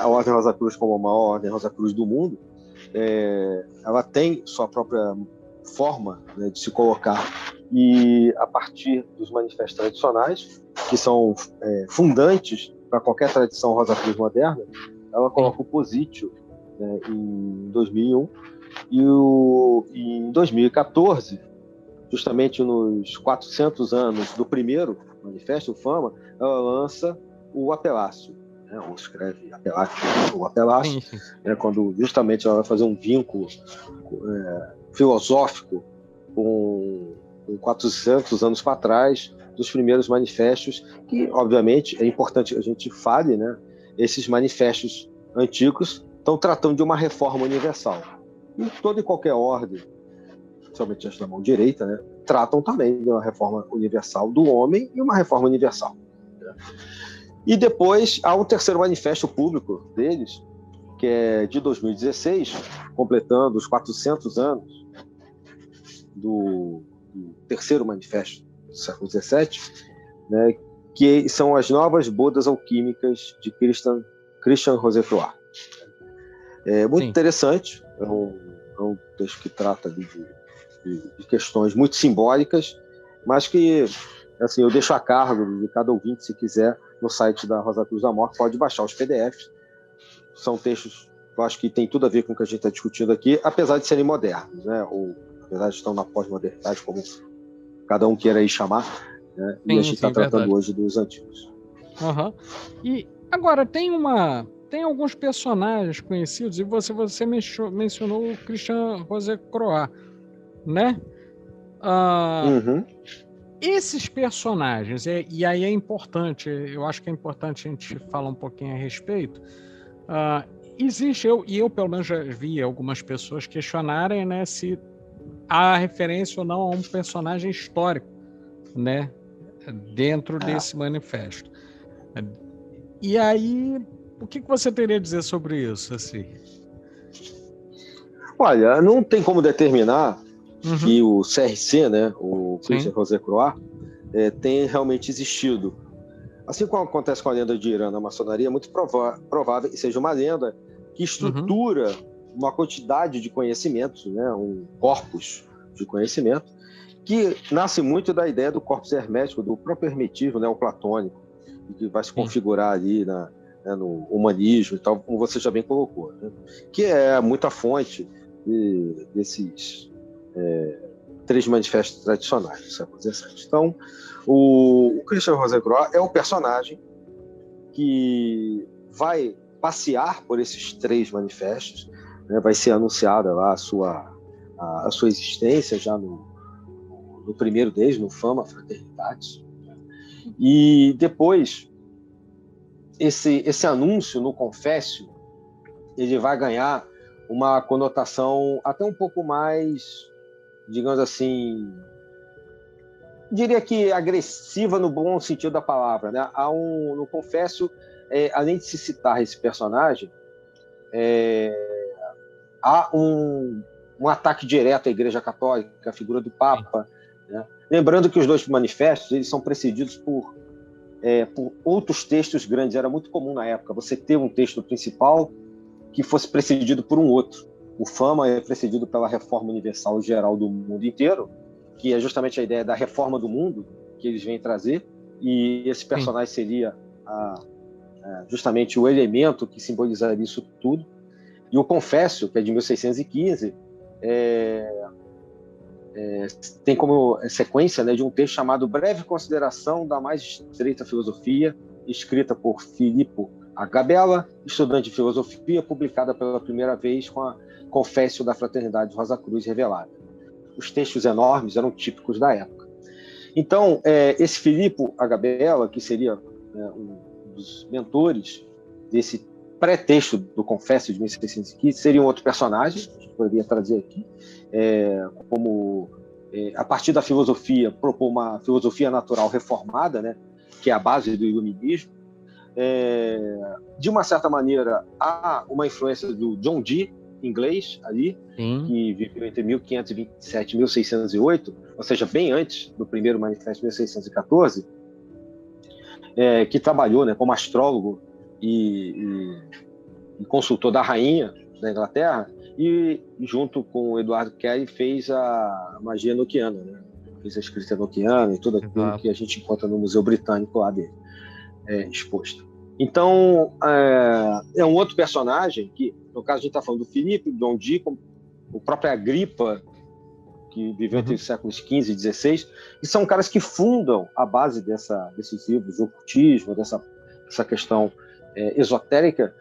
A Ordem Rosacruz, como a maior Ordem Rosacruz do mundo, ela tem sua própria forma, né, de se colocar, e a partir dos manifestos tradicionais, que são fundantes para qualquer tradição Rosacruz moderna, ela coloca o Positio, né, em 2001, e em 2014, justamente nos 400 anos do primeiro manifesto, o Fama, ela lança o Apelácio, né, ou escreve Apelácio, né, quando justamente ela vai fazer um vínculo filosófico com 400 anos para trás, dos primeiros manifestos, que, obviamente, é importante que a gente fale, né, esses manifestos antigos estão tratando de uma reforma universal. E toda e qualquer ordem, principalmente as da mão direita, né, tratam também de uma reforma universal do homem e uma reforma universal, né? E depois há um terceiro manifesto público deles, que é de 2016, completando os 400 anos do terceiro manifesto do século XVII, né, que são as novas bodas alquímicas de Christian Rosecroix. É muito interessante, é um texto que trata de questões muito simbólicas, mas que, assim, eu deixo a cargo de cada ouvinte, se quiser, no site da Rosacruz Amorque, pode baixar os PDFs. São textos que eu acho que tem tudo a ver com o que a gente está discutindo aqui, apesar de serem modernos, né? Ou apesar de estar na pós-modernidade, como cada um queira aí chamar, né? E a gente está tratando hoje dos antigos. E agora, tem alguns personagens conhecidos, e você mencionou o Christian Rosecroix, né? Esses personagens, e aí é importante, eu acho que é importante a gente falar um pouquinho a respeito. Eu pelo menos já vi algumas pessoas questionarem, né, se há referência ou não a um personagem histórico, né, dentro desse manifesto. E aí, o que você teria a dizer sobre isso, assim? Olha, não tem como determinar que o CRC, né, o Christian Rosecroix, tem realmente existido. Assim como acontece com a lenda de Irã na maçonaria, é muito provável que seja uma lenda que estrutura uma quantidade de conhecimentos, né, um corpus de conhecimento, que nasce muito da ideia do corpus hermético, do próprio hermetismo neoplatônico, que vai se configurar ali no humanismo e tal, como você já bem colocou, né, que é muita fonte desses 3 manifestos tradicionais do século XVII. Então, o Christian Rosecroix é o personagem que vai passear por esses 3 manifestos, né, vai ser anunciada lá a sua existência já no primeiro deles, no Fama Fraternitatis. E depois, esse anúncio no Confessio, ele vai ganhar uma conotação até um pouco mais, digamos assim, diria que agressiva no bom sentido da palavra, né? No Confessio, além de se citar esse personagem, há um ataque direto à Igreja Católica, a figura do Papa, né? Lembrando que os 2 manifestos eles são precedidos por outros textos grandes. Era muito comum na época você ter um texto principal que fosse precedido por um outro, O Fama é precedido pela Reforma Universal Geral do mundo inteiro, que é justamente a ideia da reforma do mundo que eles vêm trazer, e esse personagem seria justamente o elemento que simbolizaria isso tudo. E o Confessio, que é de 1615, tem como sequência, né, de um texto chamado Breve Consideração da Mais Estreita Filosofia, escrita por Filippo Agabella, estudante de filosofia, publicada pela primeira vez com a Confessio da Fraternidade Rosa Cruz revelada. Os textos enormes eram típicos da época. Então, esse Filippo Agabella, que seria um dos mentores desse pré-texto do Confessio de 1615, seria um outro personagem, que a gente poderia trazer aqui, a partir da filosofia, propor uma filosofia natural reformada, né, que é a base do iluminismo. De uma certa maneira, há uma influência do John Dee, inglês, ali, que viveu entre 1527 e 1608, ou seja, bem antes do primeiro manifesto de 1614, que trabalhou, né, como astrólogo e consultor da rainha da Inglaterra, e junto com Eduardo Carey fez a magia enoquiana, né? Fez a escrita enoquiana e tudo aquilo que a gente encontra no Museu Britânico lá dele, exposto. Então, é um outro personagem que, no caso, a gente está falando do Filipe, do John Dee, o próprio Agripa, que viveu entre os séculos XV e XVI, e são caras que fundam a base desses livros, o ocultismo, dessa questão esotérica,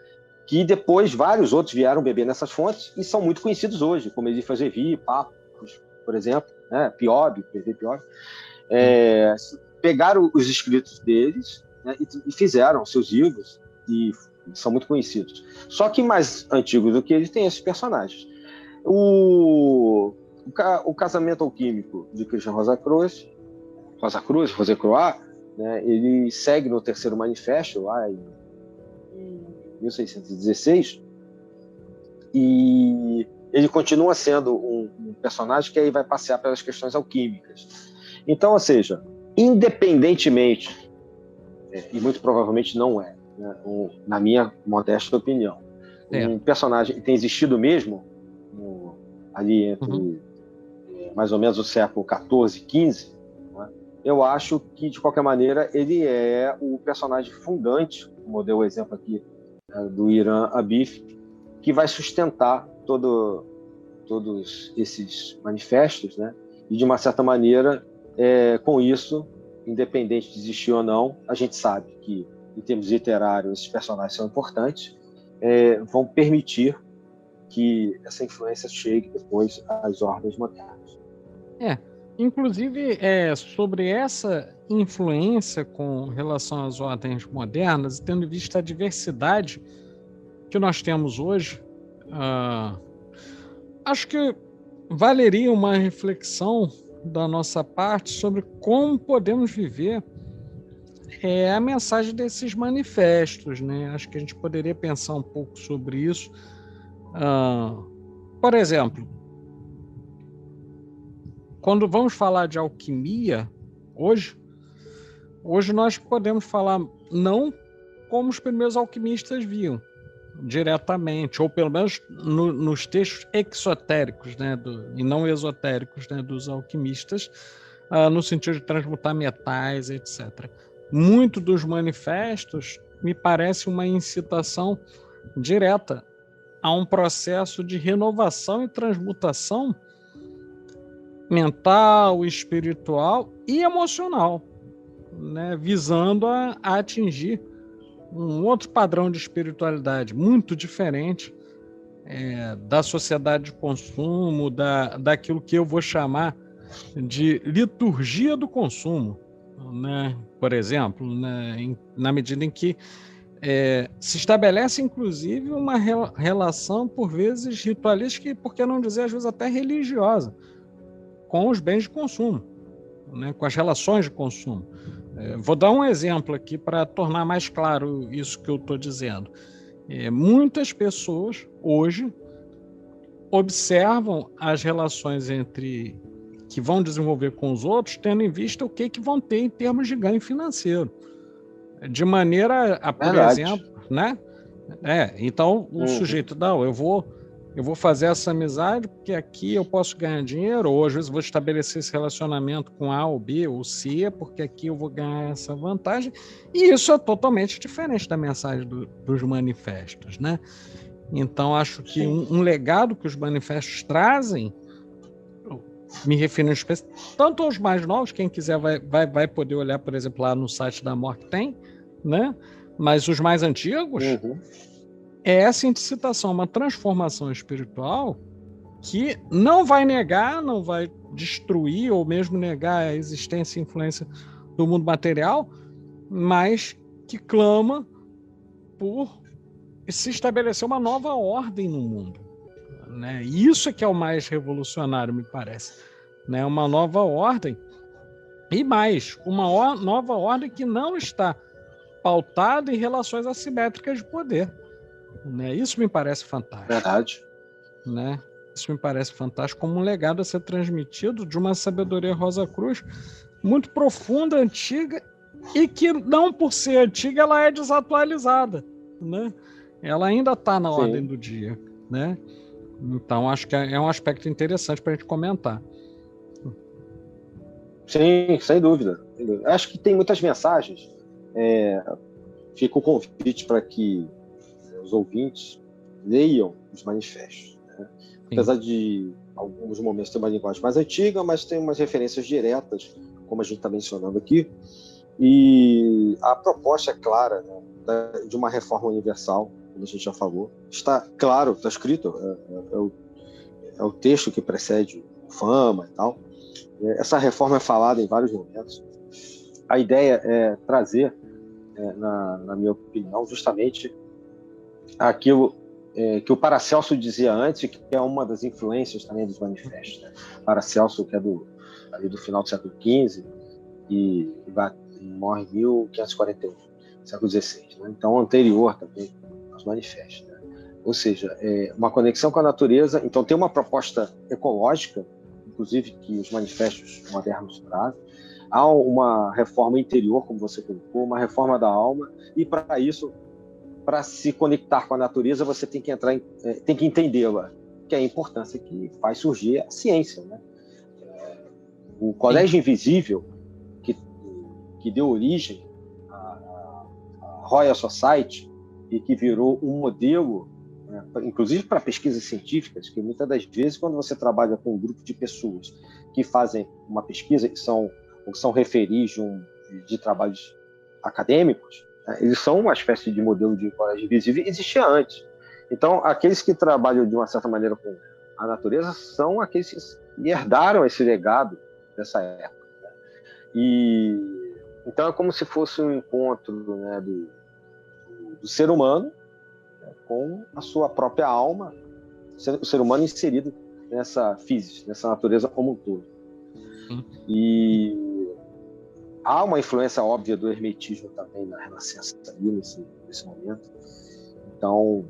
que depois vários outros vieram beber nessas fontes e são muito conhecidos hoje, como Eliphas Levi, Papos, por exemplo, né? Piobi, P.V. Piobi. Pegaram os escritos deles, né, e fizeram seus livros, e são muito conhecidos. Só que mais antigos do que eles têm esses personagens. O Casamento Alquímico de Christian Rosacruz, né, ele segue no Terceiro Manifesto, lá em 1616, e ele continua sendo um personagem que aí vai passear pelas questões alquímicas. Então, ou seja, independentemente, e muito provavelmente não é, né, na minha modesta opinião, um personagem que tem existido mesmo ali entre mais ou menos o século XIV, XV, né, eu acho que, de qualquer maneira, ele é o personagem fundante, como eu dei o exemplo aqui, do Irã Abif, que vai sustentar todos esses manifestos, né? E, de uma certa maneira, com isso, independente de existir ou não, a gente sabe que, em termos literários, esses personagens são importantes, vão permitir que essa influência chegue depois às ordens modernas. Inclusive, sobre essa influência com relação às ordens modernas, tendo em vista a diversidade que nós temos hoje, acho que valeria uma reflexão da nossa parte sobre como podemos viver a mensagem desses manifestos, né? Acho que a gente poderia pensar um pouco sobre isso. Por exemplo, quando vamos falar de alquimia, hoje nós podemos falar não como os primeiros alquimistas viam, diretamente, ou pelo menos nos textos exotéricos, né, e não esotéricos, né, dos alquimistas, no sentido de transmutar metais, etc. Muito dos manifestos me parece uma incitação direta a um processo de renovação e transmutação mental, espiritual e emocional, né, visando a atingir um outro padrão de espiritualidade muito diferente da sociedade de consumo, daquilo que eu vou chamar de liturgia do consumo, né? Por exemplo, né, na medida em que se estabelece, inclusive, uma relação, por vezes, ritualística e, por que não dizer, às vezes, até religiosa, com os bens de consumo, né, com as relações de consumo. Vou dar um exemplo aqui para tornar mais claro isso que eu estou dizendo. Muitas pessoas, hoje, observam as relações que vão desenvolver com os outros, tendo em vista o que vão ter em termos de ganho financeiro. De maneira a, por exemplo, né? Então, o sujeito, não, eu vou eu vou fazer essa amizade porque aqui eu posso ganhar dinheiro, ou às vezes vou estabelecer esse relacionamento com A ou B ou C, porque aqui eu vou ganhar essa vantagem. E isso é totalmente diferente da mensagem dos manifestos, né? Então, acho que um legado que os manifestos trazem, me refiro tanto aos mais novos, quem quiser vai poder olhar, por exemplo, lá no site da AMOR que tem, né? Mas os mais antigos, é essa incitação, uma transformação espiritual que não vai negar, não vai destruir ou mesmo negar a existência e influência do mundo material, mas que clama por se estabelecer uma nova ordem no mundo, né? Isso é que é o mais revolucionário, me parece, né? Uma nova ordem, e mais, uma nova ordem que não está pautada em relações assimétricas de poder, né? Isso me parece fantástico. Verdade. Né? Isso me parece fantástico, como um legado a ser transmitido de uma sabedoria Rosa Cruz muito profunda, antiga, e que, não por ser antiga, ela é desatualizada, né? Ela ainda está na ordem do dia, né? Então, acho que é um aspecto interessante para a gente comentar. Sim, sem dúvida. Acho que tem muitas mensagens. Fica o convite para que os ouvintes leiam os manifestos, né? Apesar de alguns momentos ter uma linguagem mais antiga, mas tem umas referências diretas, como a gente está mencionando aqui. E a proposta é clara, né, de uma reforma universal, como a gente já falou. Está claro, está escrito, é o texto que precede o Fama e tal. Essa reforma é falada em vários momentos. A ideia é trazer, na minha opinião, justamente aquilo que o Paracelso dizia antes, que é uma das influências também dos manifestos, né? Paracelso, que é ali do final do século XV e morre em 1541, século XVI, né? Então anterior também aos manifestos, né? Ou seja, uma conexão com a natureza. Então tem uma proposta ecológica, inclusive, que os manifestos modernos trazem. Há uma reforma interior, como você colocou, uma reforma da alma, e para isso, para se conectar com a natureza, você tem que tem que entendê-la, que é a importância que faz surgir a ciência, né? O Colégio Invisível, que deu origem à Royal Society e que virou um modelo, né, inclusive para pesquisas científicas, que muitas das vezes, quando você trabalha com um grupo de pessoas que fazem uma pesquisa, que são referis de trabalhos acadêmicos, né, eles são uma espécie de modelo de colégio invisível, existia antes. Então, aqueles que trabalham de uma certa maneira com a natureza são aqueles que herdaram esse legado dessa época, né? Então é como se fosse um encontro, né, do ser humano, né, com a sua própria alma, o ser humano inserido nessa física, nessa natureza como um todo. E há uma influência óbvia do hermetismo também na Renascença ali, nesse momento. Então,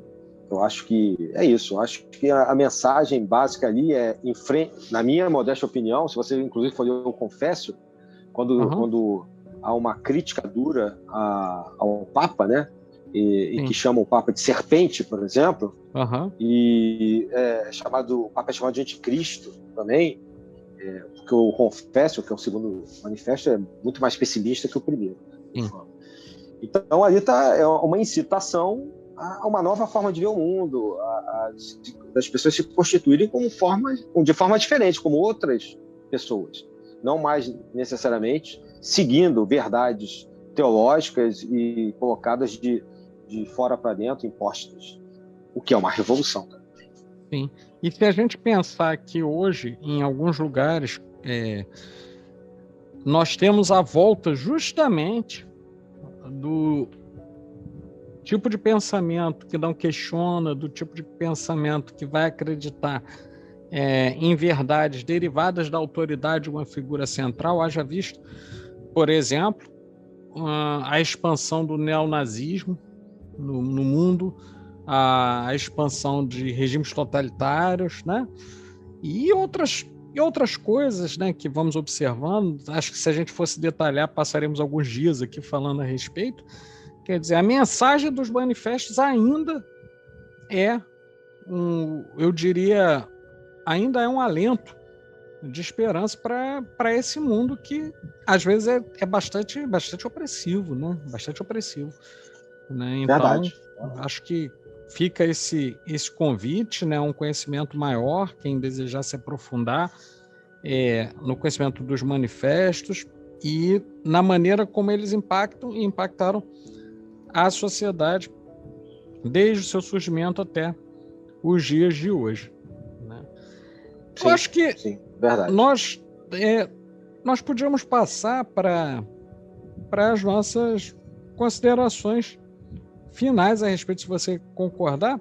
eu acho que é isso. Eu acho que a mensagem básica ali é, na minha modesta opinião, se você inclusive for ler o Confessio, quando há uma crítica dura ao Papa, né? E que chama o Papa de serpente, por exemplo, e o Papa é chamado de anticristo também, porque o Confessio, que é o segundo manifesto, é muito mais pessimista que o primeiro. Então ali está uma incitação a uma nova forma de ver o mundo, das pessoas se constituírem de forma diferente, como outras pessoas, não mais necessariamente seguindo verdades teológicas e colocadas de fora para dentro, impostas, o que é uma revolução. Sim. E se a gente pensar que hoje, em alguns lugares, nós temos a volta justamente do tipo de pensamento que não questiona, do tipo de pensamento que vai acreditar em verdades derivadas da autoridade de uma figura central, haja visto, por exemplo, a expansão do neonazismo no mundo, a expansão de regimes totalitários, né? E outras coisas, né, que vamos observando. Acho que se a gente fosse detalhar, passaremos alguns dias aqui falando a respeito. Quer dizer, a mensagem dos manifestos ainda é eu diria, ainda é um alento de esperança para esse mundo que às vezes é bastante opressivo, né? Bastante opressivo, né? Então, Verdade. acho que fica esse convite, né? Um conhecimento maior, quem desejar se aprofundar no conhecimento dos manifestos e na maneira como eles impactaram a sociedade desde o seu surgimento até os dias de hoje, né? Sim, eu acho que sim, verdade. nós podíamos passar para as nossas considerações finais a respeito, se você concordar,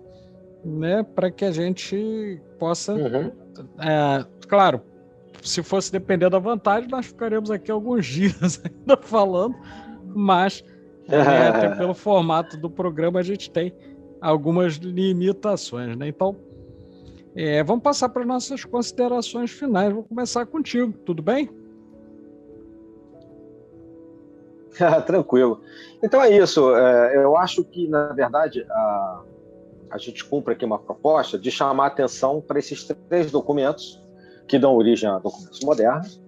né, para que a gente possa, claro, se fosse depender da vantagem, nós ficaríamos aqui alguns dias ainda falando, mas né, até pelo formato do programa a gente tem algumas limitações, né? Então, vamos passar para nossas considerações finais. Vou começar contigo, tudo bem? Tranquilo. Então é isso. Eu acho que, na verdade, a gente cumpre aqui uma proposta de chamar a atenção para esses 3 documentos que dão origem a documentos modernos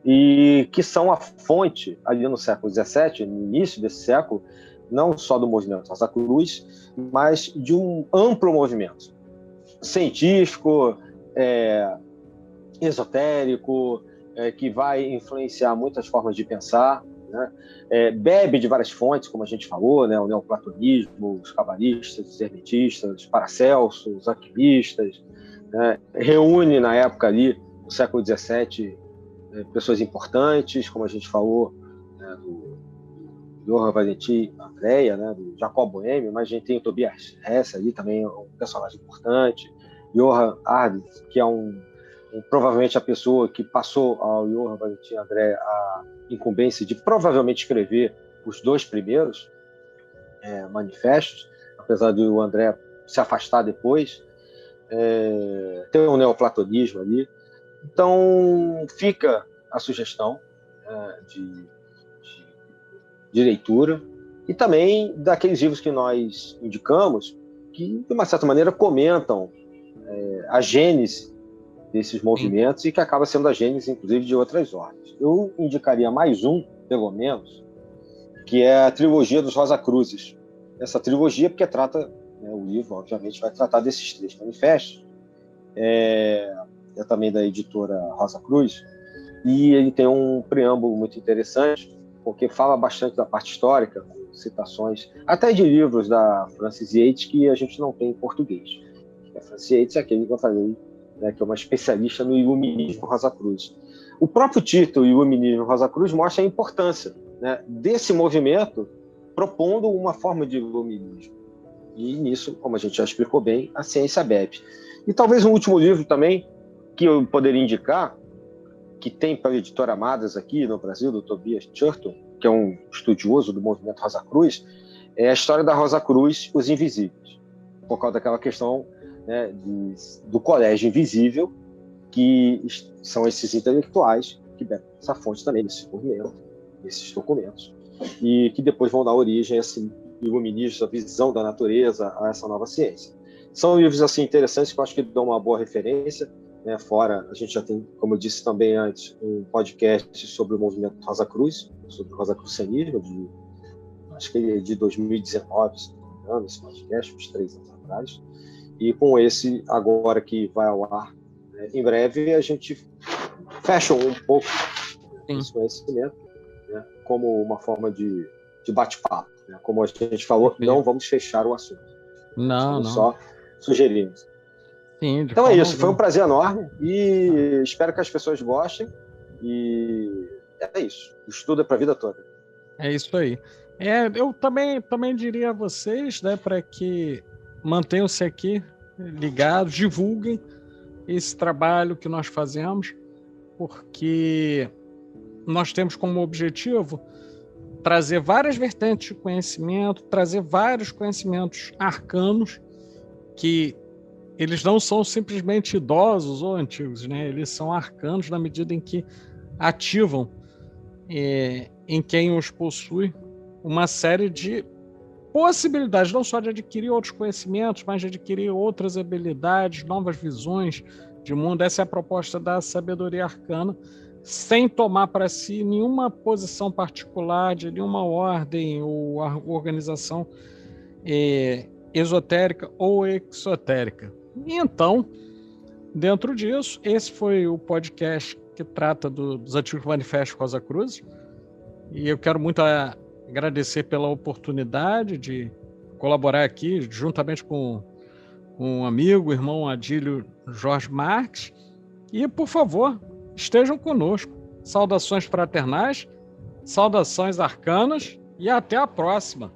e que são a fonte, ali no século XVII, no início desse século, não só do movimento Rosa Cruz, mas de um amplo movimento científico, esotérico, que vai influenciar muitas formas de pensar, né? Bebe de várias fontes, como a gente falou, né? O neoplatonismo, os cabalistas, os hermetistas, os Paracelso, os alquimistas, né? Reúne na época ali, no século XVII, pessoas importantes, como a gente falou, né? Do Johann Valentin Andrea, né? Do Jacob Boehme, mas a gente tem o Tobias Hess ali, também um personagem importante, Johann Arndt, que é provavelmente a pessoa que passou ao Johann Valentin André a incumbência de provavelmente escrever os 2 primeiros manifestos, apesar de o André se afastar depois. Tem um neoplatonismo ali. Então, fica a sugestão de leitura e também daqueles livros que nós indicamos que, de uma certa maneira, comentam a gênese desses movimentos e que acaba sendo a gênese, inclusive, de outras ordens. Eu indicaria mais um, pelo menos, que é a trilogia dos Rosa Cruzes. Essa trilogia, porque trata, né, o livro, obviamente, vai tratar desses 3 manifestos, é também da editora Rosa Cruz, e ele tem um preâmbulo muito interessante, porque fala bastante da parte histórica, com citações, até de livros da Frances Yates, que a gente não tem em português. A Frances Yates é aquele que eu falei, né, que é uma especialista no Iluminismo Rosa Cruz. O próprio título Iluminismo Rosa Cruz mostra a importância, né, desse movimento propondo uma forma de iluminismo. E nisso, como a gente já explicou bem, a ciência bebe. E talvez um último livro também que eu poderia indicar, que tem para a editora Amadas aqui no Brasil, do Tobias Churton, que é um estudioso do movimento Rosa Cruz, é a história da Rosa Cruz, Os Invisíveis, por causa daquela questão, né, do colégio invisível, que são esses intelectuais que bebem essa fonte também desse movimento, desses documentos, e que depois vão dar origem a esse iluminismo, a visão da natureza, a essa nova ciência. São livros assim interessantes que eu acho que dão uma boa referência, né? Fora, a gente já tem, como eu disse também antes, um podcast sobre o movimento Rosa Cruz, sobre o rosacrucianismo, acho que ele é de 2019, se não me engano, esse podcast, uns 3 anos atrás. E com esse, agora que vai ao ar, né, em breve, a gente fecha um pouco esse conhecimento, né, como uma forma de bate-papo. Né? Como a gente falou, não vamos fechar o assunto. Não. Só sugerimos. Sim, então é isso, foi um prazer enorme e espero que as pessoas gostem. E é isso, o estudo é para a vida toda. É isso aí. Eu também diria a vocês, né, para que mantenham-se aqui ligados, divulguem esse trabalho que nós fazemos, porque nós temos como objetivo trazer várias vertentes de conhecimento, trazer vários conhecimentos arcanos que eles não são simplesmente idosos ou antigos, né? Eles são arcanos na medida em que ativam em quem os possui uma série de possibilidade não só de adquirir outros conhecimentos, mas de adquirir outras habilidades, novas visões de mundo. Essa é a proposta da sabedoria arcana, sem tomar para si nenhuma posição particular de nenhuma ordem ou organização esotérica ou exotérica. E então, dentro disso, esse foi o podcast que trata dos antigos manifestos Rosa Cruz. E eu quero muito agradecer pela oportunidade de colaborar aqui, juntamente com um amigo, o irmão Adílio Jorge Marques. E, por favor, estejam conosco. Saudações fraternais, saudações arcanas e até a próxima.